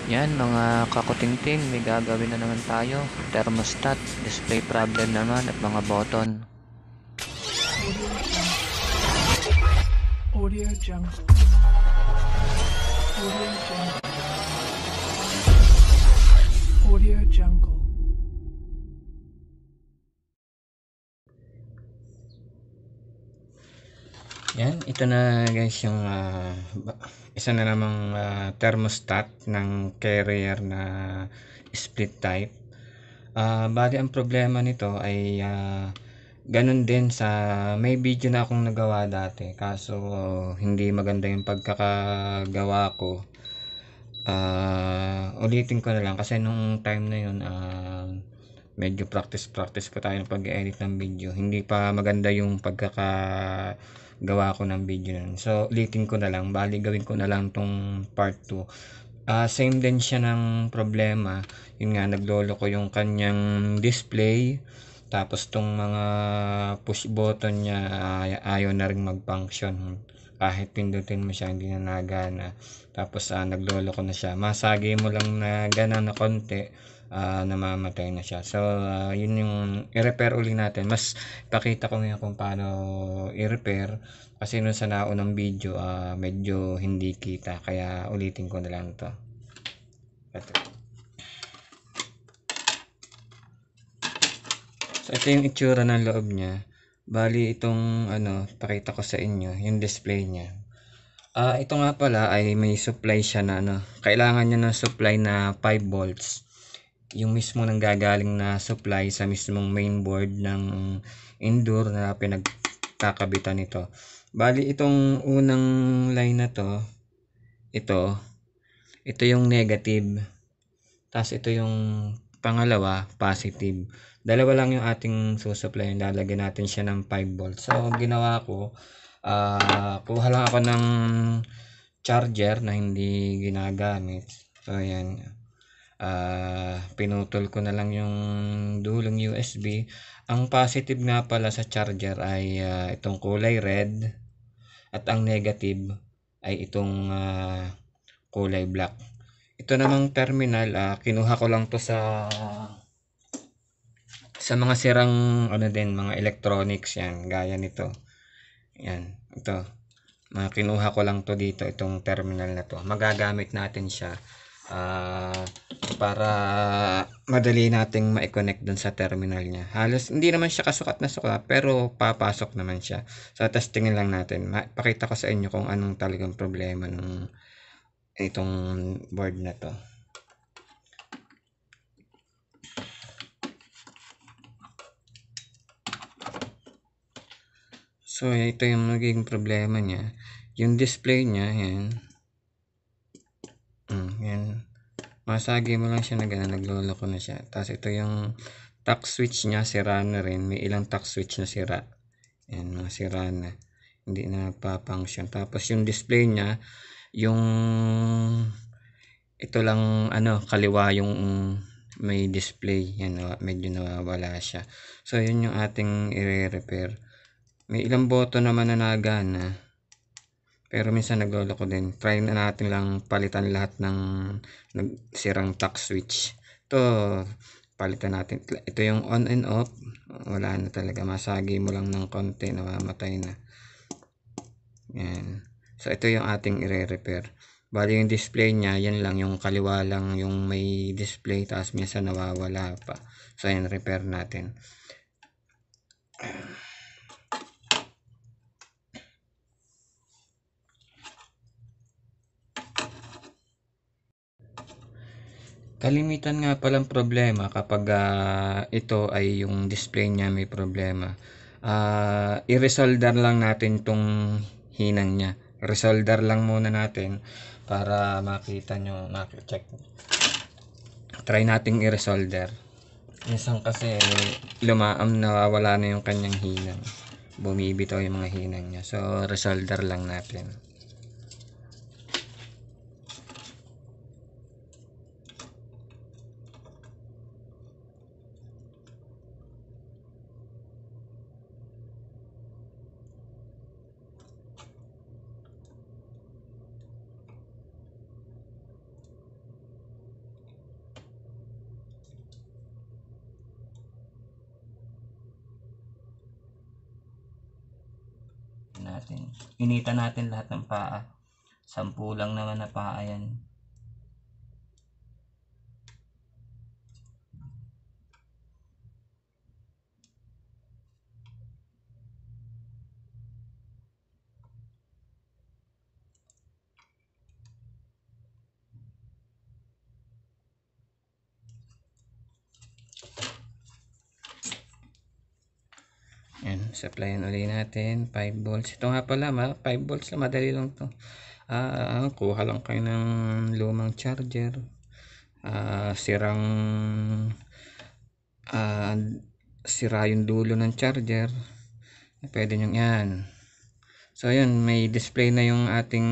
Yan mga kakutingting, may gagawin na naman tayo. Thermostat, display problem naman at mga button. Audio Jungle. Audio Jungle. Audio Jungle. Yan, ito na guys yung isa na namang thermostat ng Carrier na split type. Bali ang problema nito ay ganun din sa may video na akong nagawa dati, kaso hindi maganda yung pagkakagawa ko. Ulitin ko na lang kasi nung time na yun medyo practice pa tayo ng pag-edit ng video, hindi pa maganda yung pagkakagawa ko ng video nun. So ulitin ko na lang, bali gawin ko na lang tong part 2. Same din siya ng problema, yun nga, naglolo ko yung kanyang display, tapos tong mga push button niya ayaw na rin mag-function, kahit pindutin mo siya hindi na nagana. Tapos naglolo ko na siya, masagi mo lang na gana na konti, namamatay na siya. So yun yung i-repair uli natin. Mas pakita ko ngayon kung paano i-repair, kasi nung sa naunang video medyo hindi kita, kaya ulitin ko na lang to. So ito yung itsura ng loob niya. Bali itong pakita ko sa inyo yung display niya. Ito nga pala ay may supply siya na kailangan niya ng supply na 5 volts. Yung mismo nang gagaling na supply sa mismong mainboard ng indoor na pinagkakabitan nito. Bali itong unang line na to, ito yung negative. Tapos ito yung pangalawa, positive. Dalawa lang yung ating susupply. Lalagyan natin siya ng 5 volts. So ginawa ko, kuha lang ako ng charger na hindi ginagamit. So ayan, pinutol ko na lang yung dulong USB. Ang positive nga pala sa charger ay itong kulay red, at ang negative ay itong kulay black. Ito namang terminal, kinuha ko lang to sa mga sirang mga electronics, yan, gaya nito. Yan, ito. Kinuha ko lang to dito, itong terminal na to. Magagamit natin siya para madali nating ma-connect dun sa terminal niya. Halos hindi naman siya kasukat na sukat, pero papasok naman siya. So testingin lang natin. Pakita ko sa inyo kung anong talagang problema ng itong board na to. So ito yung naging problema niya. Yung display niya, yan. Yan. Masagi mo lang siya na gano'n, naglolo ko na siya. Tapos ito yung tack switch niya, sira na rin. May ilang tack switch na sira. Yan, mga sira na. Hindi na nagpa-function. Tapos yung display niya, yung ito lang kaliwa yung may display. Yan, medyo nawawala siya. So yun yung ating i-repair. May ilang button naman na nagana, pero minsan naglolo ko din. Try na natin lang palitan lahat ng sirang tack switch. Ito, palitan natin. Ito yung on and off, wala na talaga. Masagi mo lang ng konti, namamatay na. Yan. So ito yung ating i-repair. Bali yung display niya, yan lang, yung kaliwa lang yung may display, tapos minsan nawawala pa. So yan, repair natin. Kalimitan nga palang problema kapag ito ay yung display niya may problema. I-resolder lang natin tong hinang niya. Resolder lang muna natin para makita nyo, check. Try nating i-resolder. Minsan kasi lumaam, nawawala na yung kanyang hinang. Bumibitaw yung mga hinang niya. So resolder lang natin. natin. Initan natin lahat ng paa. 10 lang naman na paa yan. Yan, supplyan ulit natin 5 volts. Ito nga pala, 5 volts lang, madali lang to. Kuha lang kayo ng lumang charger. Sirang sira yung dulo ng charger. Pwede nyo yan. So yun, may display na yung ating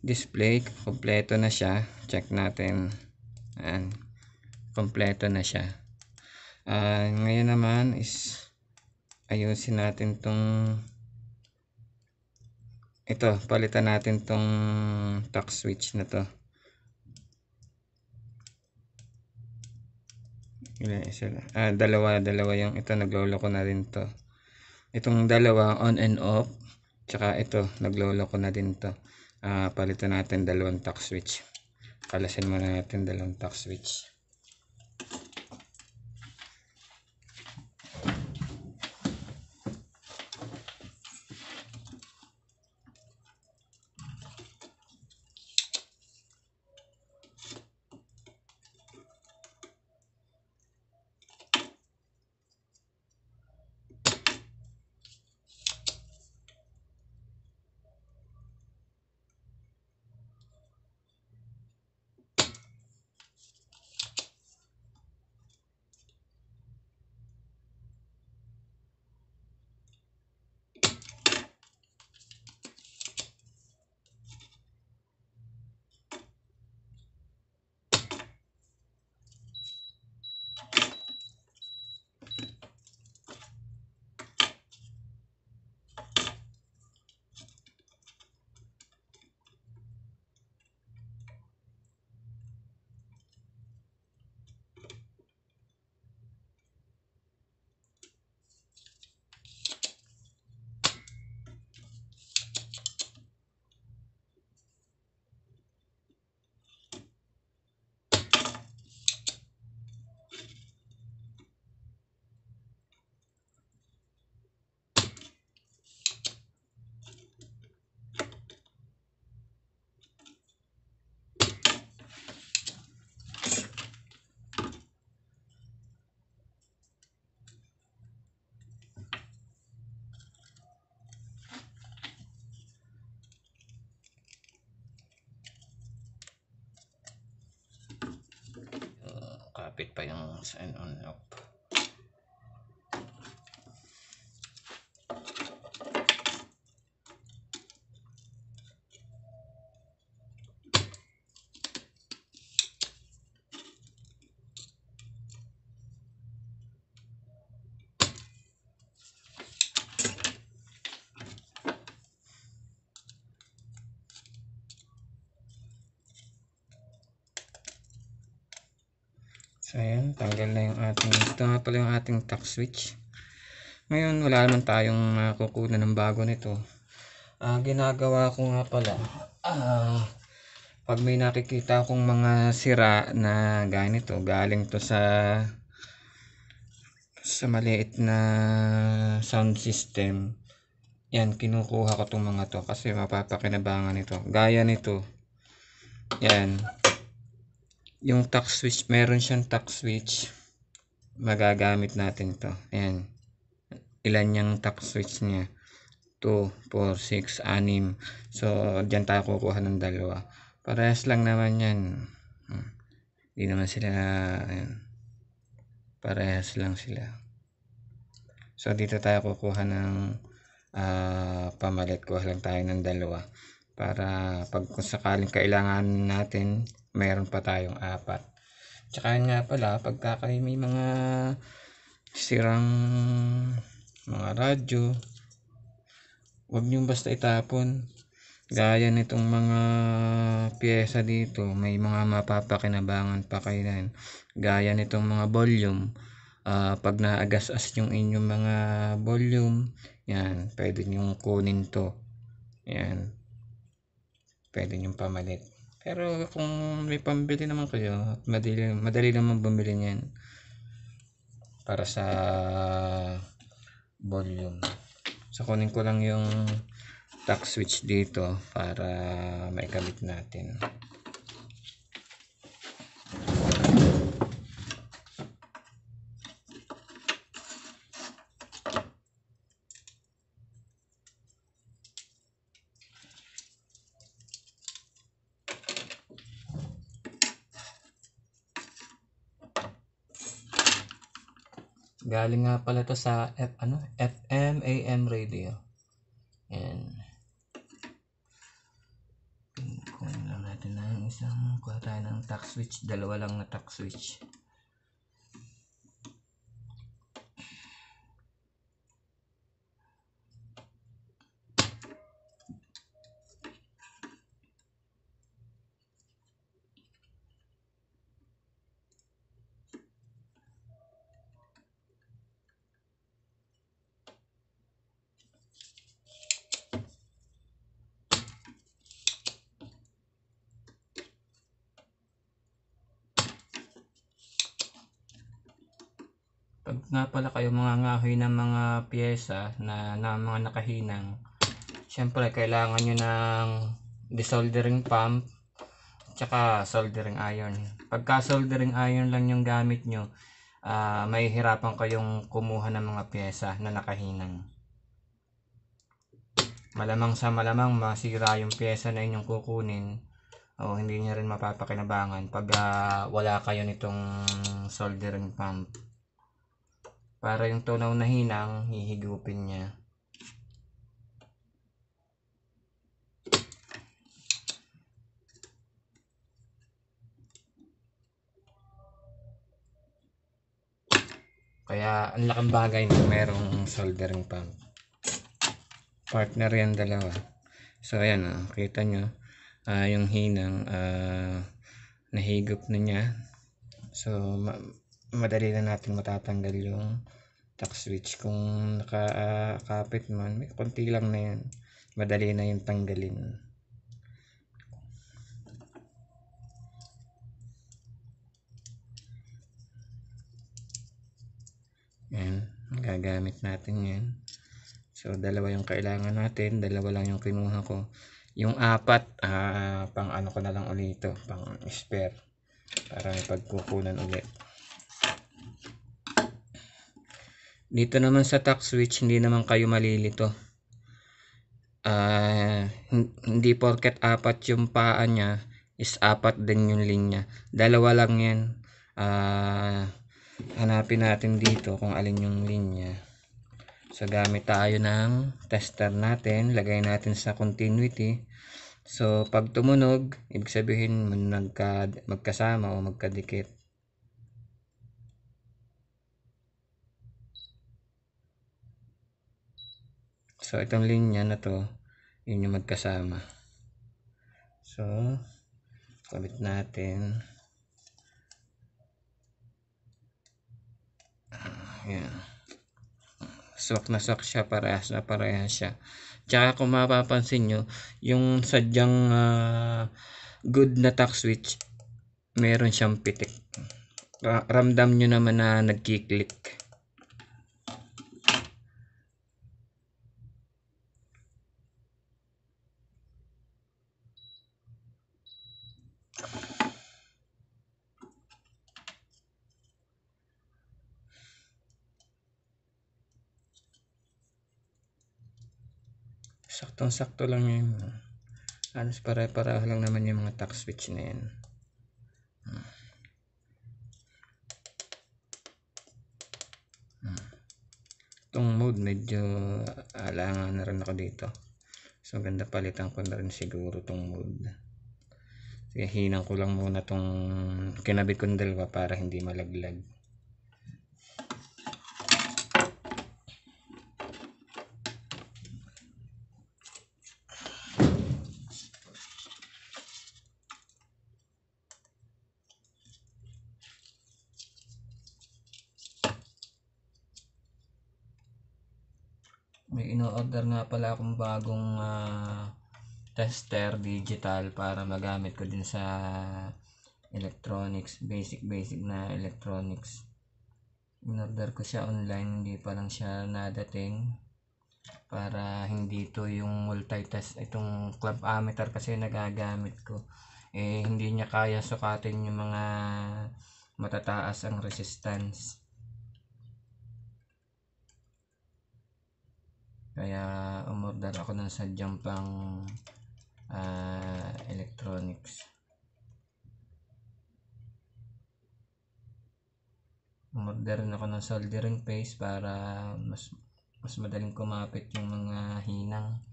display. Kompleto na siya. Check natin. Ayan. Kompleto na siya. Ngayon naman is ayusin natin tong ito, palitan natin tong tack switch na to. Dalawa yung ito, nagloloko na rin to. Itong dalawa on and off, tsaka ito nagloloko na din to. Palitan natin dalawang tack switch. Kalasin muna natin dalawang tack switch. Kapit pa yung sign on off. So ayan, tanggal na yung ating, ito nga pala yung ating tack switch. Ngayon wala naman tayong kukunan ng bago nito. Ginagawa ko nga pala, pag may nakikita akong mga sira na ganito, galing to sa maliit na sound system, yan, kinukuha ko tong mga to kasi mapapakinabangan ito. Gaya nito, yan, yung tack switch, meron siyang tack switch, magagamit natin to. Ayan, ilan yung tack switch niya? 2, 4, 6, 6. So dyan tayo kukuha ng dalawa. Parehas lang naman yan. Hindi naman sila, ayan, parehas lang sila. So dito tayo kukuha ng pamalit. Kuha lang tayo ng dalawa para pag kung sakaling kailangan natin, mayroon pa tayong 4. Tsaka nga pala, pagka may mga sirang mga radyo, huwag nyo basta itapon. Gaya nitong mga pyesa dito, may mga mapapakinabangan pa kayo na. Gaya nitong mga volume, pag naagas-as yung inyong mga volume, Yan, pwede nyo kunin to. Yan, pwede nyo pamalit. Pero kung may pambili naman kayo, madali naman bumili niyan para sa volume. So kunin ko lang yung tack switch dito para maikabit natin. Galing nga pala to sa FM AM radio. Yan. Kunin lang natin ng isang, kuha tayo ng tack switch, dalawa lang na tack switch. Pag nga pala kayo mga ngahoy ng mga pyesa na mga nakahinang, syempre kailangan nyo ng desoldering pump tsaka soldering iron. Pagka soldering iron lang yung gamit nyo, may hirapan kayong kumuha ng mga pyesa na nakahinang. Malamang sa malamang masira yung pyesa na inyong kukunin o hindi nyo rin mapapakinabangan pag wala kayo nitong soldering pump. Para yung tunaw na hinang, hihigupin niya. Kaya ang laking bagay na merong soldering pump. Partner yan dalawa. So ayan, kita nyo yung hinang nahigop na niya. So madali na natin matatanggal yung tack switch. Kung nakakapit man, may konti lang na yan, madali na yung tanggalin. Yan, gagamit natin yan. So dalawa yung kailangan natin, dalawa lang yung kinuha ko. Yung apat, pang ano ko na lang ulit ito, pang spare para may pagkukunan ulit. Dito naman sa tack switch, hindi naman kayo malilito. Hindi porket apat yung paa niya is apat din yung linya. Dalawa lang yan. Hanapin natin dito kung alin yung linya. So gamit tayo ng tester natin, lagay natin sa continuity. So pag tumunog, ibig sabihin magkasama o magkadikit. So itong linya na to, yun yung magkasama. So kabit natin. Yan. Swak na swak siya, parehas na parehas siya. Tsaka kung mapapansin nyo, yung sadyang good na tack switch, meron siyang pitik. Ramdam nyo naman na nagkiklik. Saktong-sakto lang yun. Halos pare-pareho lang naman yung mga tack switch na yan. Itong mode medyo alangan na rin ako dito. So ganda, palitan ko na rin siguro itong mode. Sige, hinang ko lang muna itong kinabit kong dalawa para hindi malaglag. may ino-order nga pala akong bagong tester digital para magamit ko din sa electronics, basic na electronics. In-order ko siya online, hindi pa lang siya nadating, para hindi to yung multitest. Itong club ammeter kasi nagagamit ko, hindi niya kaya sukatin yung mga matataas ang resistance, kaya umorder ako ng sadyang pang electronics. Umorder rin ako ng soldering paste para mas madaling kumapit yung mga hinang.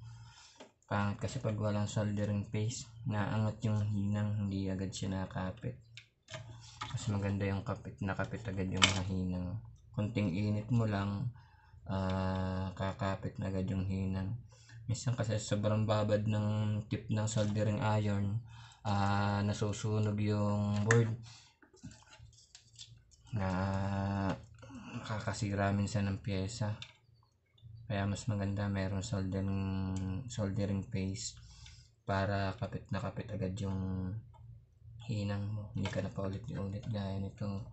Pangit kasi pag walang soldering paste, naangat yung hinang, hindi agad siya nakapit. Mas maganda yung nakapit agad yung mga hinang. Kunting init mo lang, kakapit na agad yung hinang. Minsan kasi sobrang babad ng tip ng soldering iron, nasusunog yung board, na nakakasira minsan ng pyesa. Kaya mas maganda mayroong soldering paste para kapit na kapit agad yung hinang mo, hindi ka na paulit-ulit gaya nito.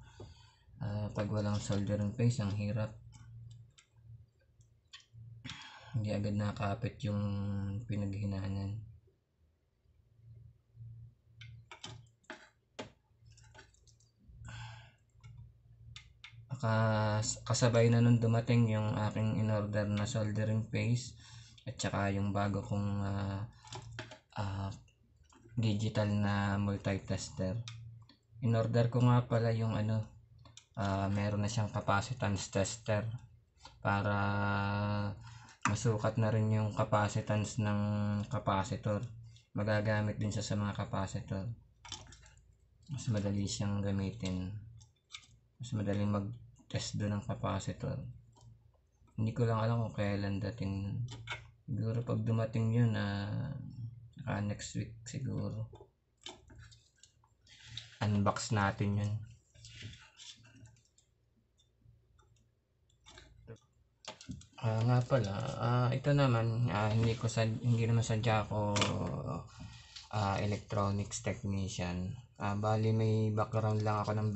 Pag walang soldering paste, ang hirap, hindi agad nakakapit yung pinaghinanan. Kasabay na nun dumating yung aking in-order na soldering paste at saka yung bago kong digital na multitester. In-order ko nga pala yung meron na siyang capacitance tester para masukat na rin yung capacitance ng capacitor. Magagamit din siya sa mga capacitor, mas madali siyang gamitin, mas madaling mag-test doon ng capacitor. Hindi ko lang alam kung kailan dating, siguro pag dumating yun next week siguro unbox natin yun. Nga pala, ito naman, hindi naman sadya ako electronics technician. Bali may background lang ako ng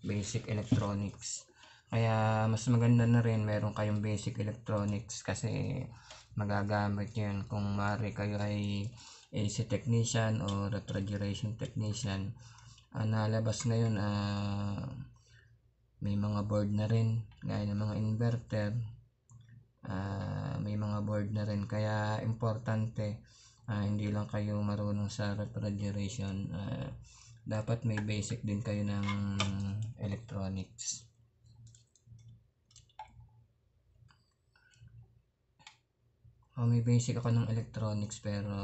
basic electronics. Kaya mas maganda na rin meron kayong basic electronics kasi magagamit yan kung maaari kayo ay AC technician o refrigeration technician. Nalabas ngayon, may mga board na rin gaya ng mga inverter, may mga board na rin, kaya importante hindi lang kayo marunong sa refrigeration, dapat may basic din kayo ng electronics. May basic ako ng electronics, pero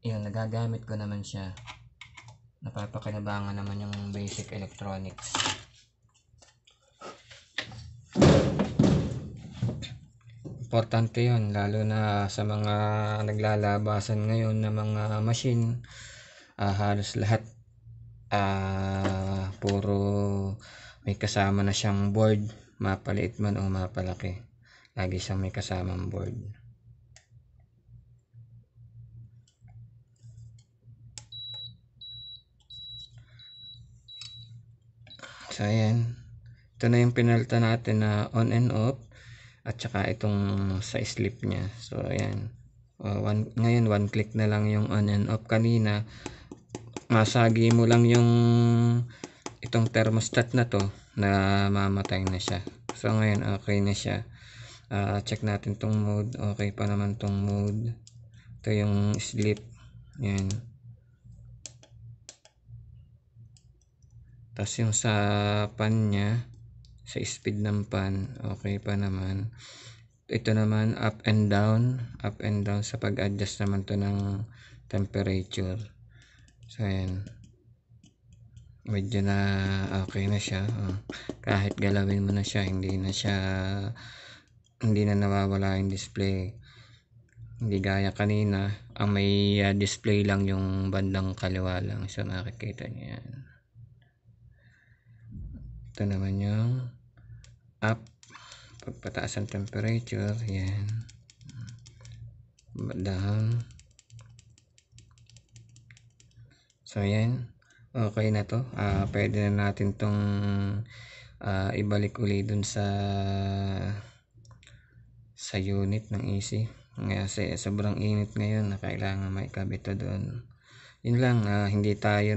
yun, nagagamit ko naman siya, napapakinabangan naman yung basic electronics. Importante yun, lalo na sa mga naglalabasan ngayon na mga machine. Halos lahat puro may kasama na siyang board, mapaliit man o mapalaki, lagi siyang may kasamang board. So ayan, ito na yung pinalta natin na on and off, at saka itong sa slip nya. So ayan, ngayon one click na lang yung on and off. Kanina masagi mo lang yung itong thermostat na to, na mamatay na siya. So ngayon okay na siya. Check natin tong mode, okay pa naman tong mode. Ito yung slip, yan. Tapos yung sa pan nya, sa speed ng pan, okay pa naman. Ito naman up and down sa pag-adjust naman to ng temperature. So ayan, medyo na okay na siya. Kahit galawin mo na siya, hindi na nawawala yung display. Hindi gaya kanina, ang may display lang yung bandang kaliwa lang. So makikita niyo yan. Ito naman yung up, pagpataas ang temperature, yan, down. So yan, okay na to. Pwede na natin tong ibalik uli dun sa unit ng AC. Kasi sobrang init ngayon na kailangan may kabit to doon. Yun lang, hindi tayo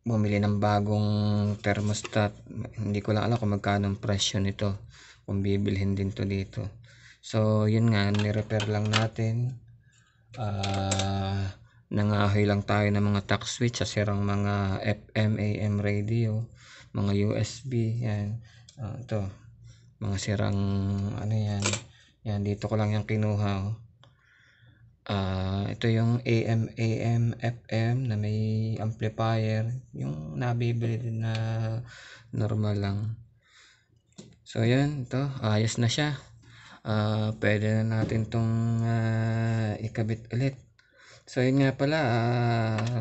bumili ng bagong thermostat. Hindi ko lang alam kung magkano ang presyo nito, kung bibilhin din to dito. So yun nga, ni-repair lang natin. Nangahoy lang tayo ng mga tack switch sa sirang mga FM, AM radio, mga USB, yan. Ito, mga sirang ano yan. Yan, dito ko lang yung kinuha. Ito yung AM, FM na may amplifier, yung nabibili din na normal lang. So yan, ito ayos na siya. Pwede na natin tong ikabit ulit. So yun nga pala,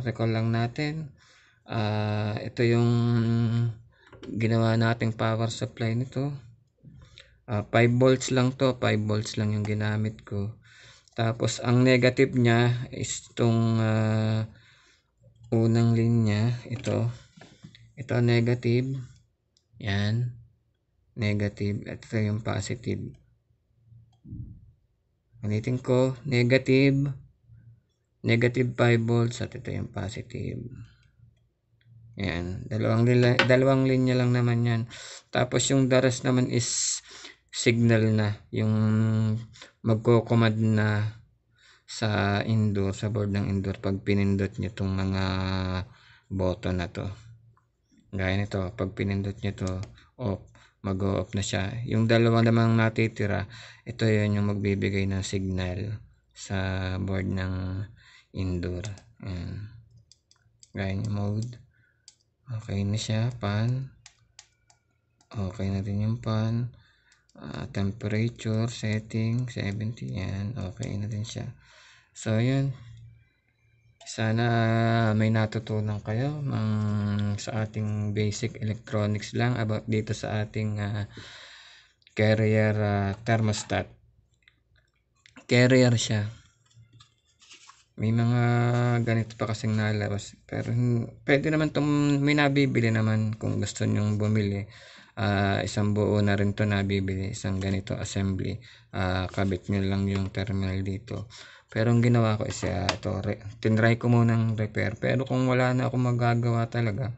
recall lang natin, ito yung ginawa nating power supply nito. 5 volts lang to, 5 volts lang yung ginamit ko. Tapos ang negative niya is itong unang linya, ito negative, yan, negative, ito yung positive. Ulitin ko, negative 5 volts, at ito yung positive. Yan, dalawang linya lang naman yan. Tapos yung the rest naman is signal na, yung magko-command na sa indoor, sa board ng indoor pag pinindot nyo itong mga button na to. Gaya nito, pag pinindot nyo to, off, mag-off na siya. Yung dalawa namang natitira, ito yun yung magbibigay ng signal sa board ng indoor. Ayan. Gaya nyo mode. Okay na siya, pan. Okay na din yung pan. Temperature setting 70, yan, okay na din siya. So yun, sana may natutunan kayo sa ating basic electronics lang about dito sa ating Carrier thermostat. Carrier siya, may mga ganito pa kasing nalabas, pero pwede naman itong, may nabibili naman kung gusto nyong bumili. Isang buo na rin to nabibili, isang ganito assembly. Kabit nyo lang yung terminal dito. Pero ang ginawa ko is ito, tinry ko munang repair, pero kung wala na akong magagawa talaga,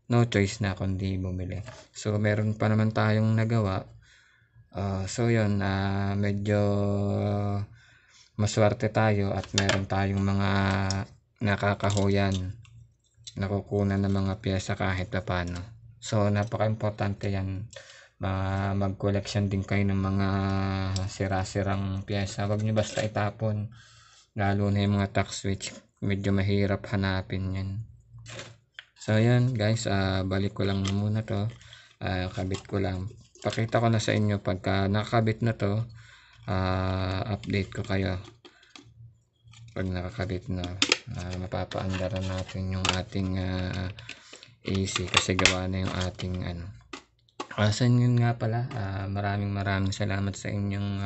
no choice na kundi bumili. So meron pa naman tayong nagawa. So yun, medyo maswerte tayo at meron tayong mga nakakahuyan, nakukunan ng mga pyesa kahit pa paano. So napaka-importante yan, mag-collection din kayo ng mga sira-sirang pyesa. Wag nyo basta itapon, lalo na yung mga tack switch, medyo mahirap hanapin yan. So yan guys, balik ko lang muna to, kabit ko lang, pakita ko na sa inyo pagka nakakabit na to. Update ko kayo pag nakakabit na. Mapapaandaran natin yung ating AC kasi gawa na yung ating asan yun nga pala. Maraming salamat sa inyong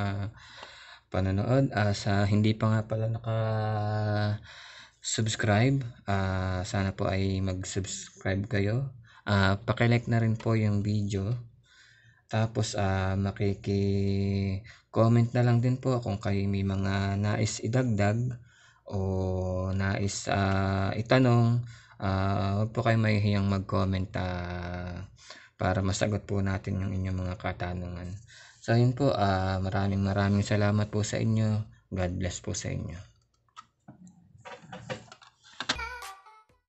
panonood. Sa hindi pa nga pala subscribe, sana po ay mag-subscribe kayo. Paki-like na rin po yung video. Tapos makiki-comment na lang din po kung kayo may mga nais idagdag o nais itanong. Huwag po kayo mahihiyang mag-comment para masagot po natin yung inyong mga katanungan. So yun po, maraming salamat po sa inyo. God bless po sa inyo.